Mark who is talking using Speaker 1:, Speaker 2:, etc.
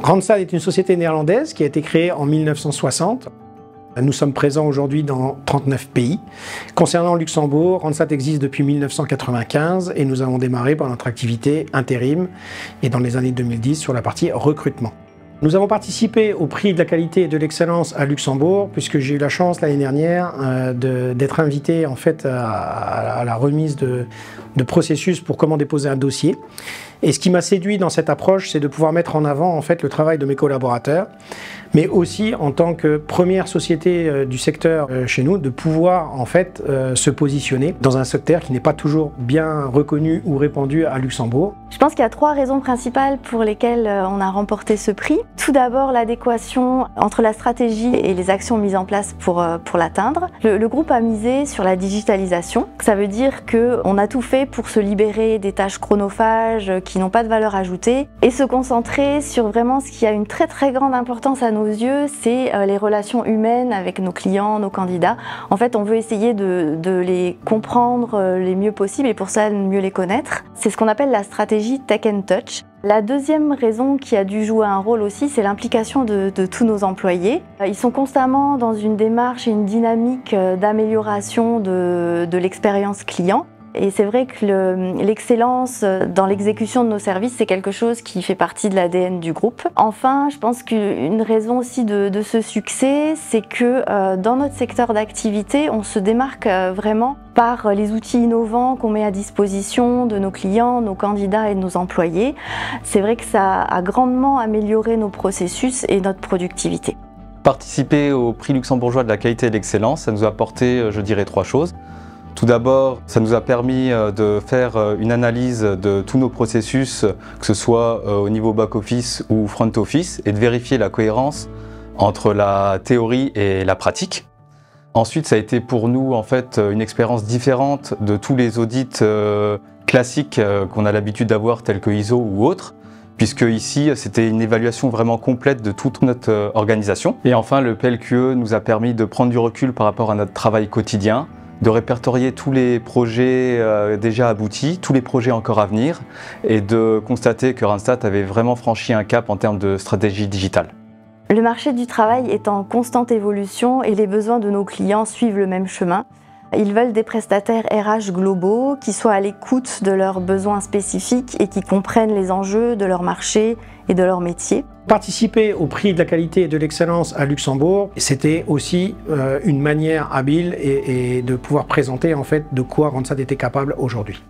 Speaker 1: Randstad est une société néerlandaise qui a été créée en 1960. Nous sommes présents aujourd'hui dans 39 pays. Concernant Luxembourg, Randstad existe depuis 1995 et nous avons démarré par notre activité intérim et dans les années 2010 sur la partie recrutement. Nous avons participé au prix de la qualité et de l'excellence à Luxembourg puisque j'ai eu la chance l'année dernière d'être invité en fait à la remise de processus pour comment déposer un dossier. Et ce qui m'a séduit dans cette approche, c'est de pouvoir mettre en avant en fait le travail de mes collaborateurs, mais aussi en tant que première société du secteur chez nous, de pouvoir en fait se positionner dans un secteur qui n'est pas toujours bien reconnu ou répandu à Luxembourg.
Speaker 2: Je pense qu'il y a 3 raisons principales pour lesquelles on a remporté ce prix. Tout d'abord, l'adéquation entre la stratégie et les actions mises en place pour l'atteindre. Le groupe a misé sur la digitalisation. Ça veut dire qu'on a tout fait pour se libérer des tâches chronophages qui n'ont pas de valeur ajoutée et se concentrer sur vraiment ce qui a une très grande importance à nos yeux, c'est les relations humaines avec nos clients, nos candidats. En fait, on veut essayer de les comprendre les mieux possible et pour ça, mieux les connaître. C'est ce qu'on appelle la stratégie Tech and Touch. La deuxième raison qui a dû jouer un rôle aussi, c'est l'implication de tous nos employés. Ils sont constamment dans une démarche et une dynamique d'amélioration de l'expérience client. Et c'est vrai que l'excellence dans l'exécution de nos services, c'est quelque chose qui fait partie de l'ADN du groupe. Enfin, je pense qu'une raison aussi de ce succès, c'est que dans notre secteur d'activité, on se démarque vraiment par les outils innovants qu'on met à disposition de nos clients, nos candidats et de nos employés. C'est vrai que ça a grandement amélioré nos processus et notre productivité.
Speaker 3: Participer au prix luxembourgeois de la qualité et de l'excellence, ça nous a apporté, je dirais, 3 choses. Tout d'abord, ça nous a permis de faire une analyse de tous nos processus, que ce soit au niveau back-office ou front-office, et de vérifier la cohérence entre la théorie et la pratique. Ensuite, ça a été pour nous en fait une expérience différente de tous les audits classiques qu'on a l'habitude d'avoir, tels que ISO ou autres, puisque ici, c'était une évaluation vraiment complète de toute notre organisation. Et enfin, le PLQE nous a permis de prendre du recul par rapport à notre travail quotidien, de répertorier tous les projets déjà aboutis, tous les projets encore à venir et de constater que Randstad avait vraiment franchi un cap en termes de stratégie digitale.
Speaker 2: Le marché du travail est en constante évolution et les besoins de nos clients suivent le même chemin. Ils veulent des prestataires RH globaux qui soient à l'écoute de leurs besoins spécifiques et qui comprennent les enjeux de leur marché et de leur métier.
Speaker 1: Participer au prix de la qualité et de l'excellence à Luxembourg, c'était aussi une manière habile et de pouvoir présenter en fait de quoi Randstad était capable aujourd'hui.